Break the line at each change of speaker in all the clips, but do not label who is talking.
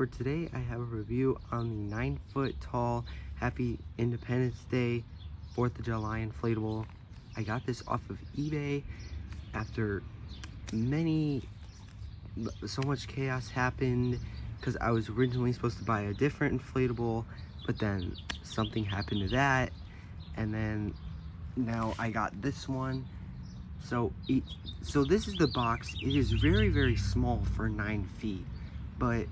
for today I have a review on the 9-foot tall Happy Independence Day 4th of July inflatable. I got this off of eBay after so much chaos happened because I was originally supposed to buy a different inflatable, but then something happened to that, and then now I got this one. So this is the box. It is very small for 9 feet, but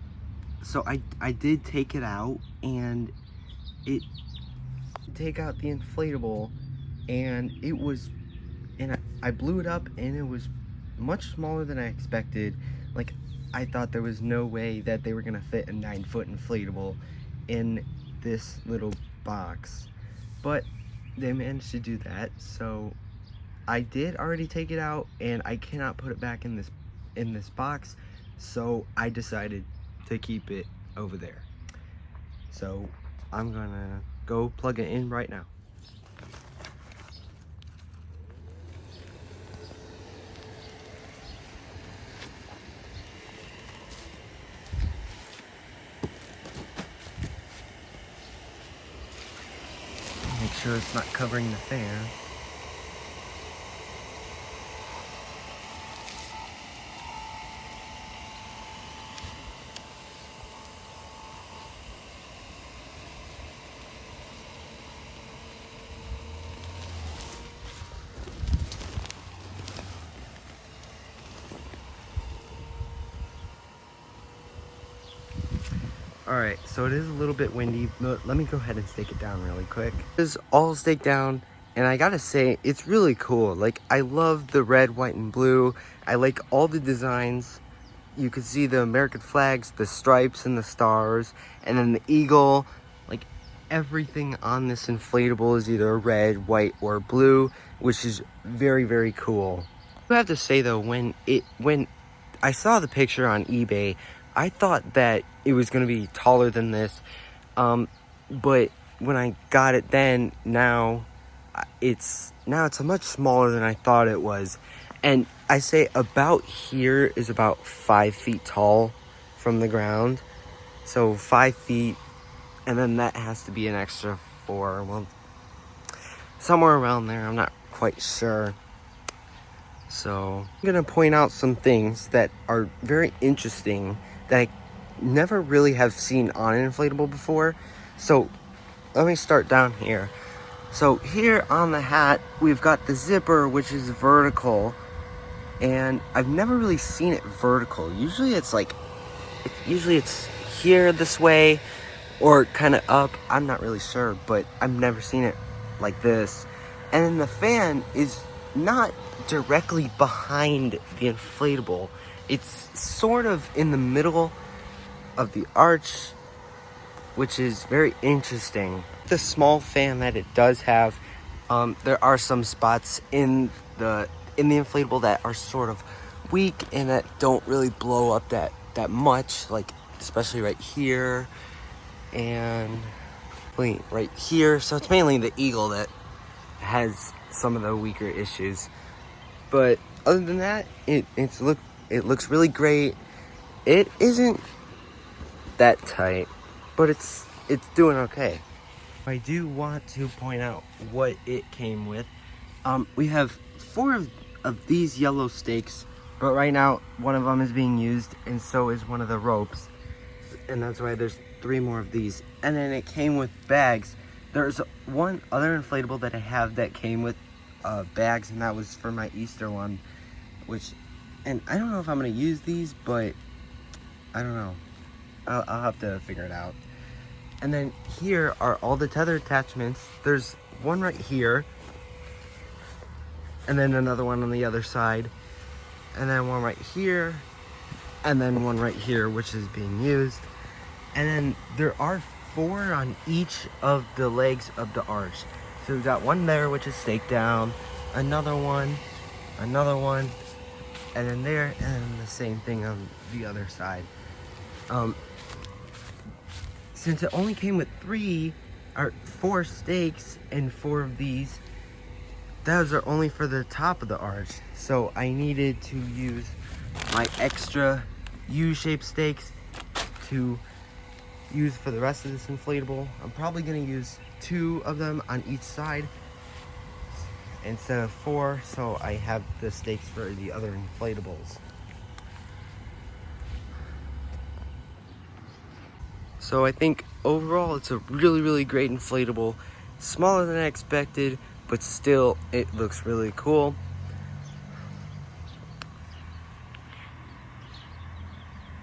so I did take it out and take out the inflatable, and I blew it up and it was much smaller than I expected. Like, I thought there was no way that they were gonna fit a 9-foot inflatable in this little box, but they managed to do that. So I did already take it out and I cannot put it back in this box, so I decided to keep it over there. So I'm gonna go plug it in right now. Make sure it's not covering the fan. Alright, so it is a little bit windy, but let me go ahead and stake it down really quick. It is all staked down, and I gotta say, it's really cool. Like, I love the red, white, and blue. I like all the designs. You can see the American flags, the stripes and the stars, and then the eagle. Like, everything on this inflatable is either red, white, or blue, which is very cool. I have to say though, when I saw the picture on eBay, I thought that it was going to be taller than this, but when I got it then, now it's a much smaller than I thought it was. And I say about here is about 5 feet tall from the ground. So 5 feet, and then that has to be an extra 4, well, somewhere around there, I'm not quite sure. So I'm gonna point out some things that are very interesting that I never really have seen on an inflatable before. So let me start down here. So here on the hat, we've got the zipper, which is vertical, and I've never really seen it vertical. Usually it's here this way or kind of up. I'm not really sure, but I've never seen it like this. And then the fan is not directly behind the inflatable. It's sort of in the middle of the arch, which is very interesting. The small fan that it does have, there are some spots in the inflatable that are sort of weak and that don't really blow up that much, like especially right here and right here. So it's mainly the eagle that has some of the weaker issues. But other than that, it looks really great. It isn't that tight, but it's doing okay. I do want to point out what it came with. We have 4 of these yellow stakes, but right now one of them is being used, and so is one of the ropes, and that's why there's 3 more of these. And then it came with bags. There's one other inflatable that I have that came with bags, and that was for my Easter one, and I don't know if I'm gonna use these, but I don't know. I'll have to figure it out. And then here are all the tether attachments. There's one right here, and then another one on the other side, and then one right here, and then one right here, which is being used. And then there are 4 on each of the legs of the arch. So we've got one there, which is staked down, another one, and then there, and then the same thing on the other side. Since it only came with 4 stakes and 4 of these, those are only for the top of the arch. So I needed to use my extra U-shaped stakes to use for the rest of this inflatable. I'm probably gonna use 2 of them on each side instead of 4, so I have the stakes for the other inflatables. So I think overall it's a really great inflatable. Smaller than I expected, but still it looks really cool.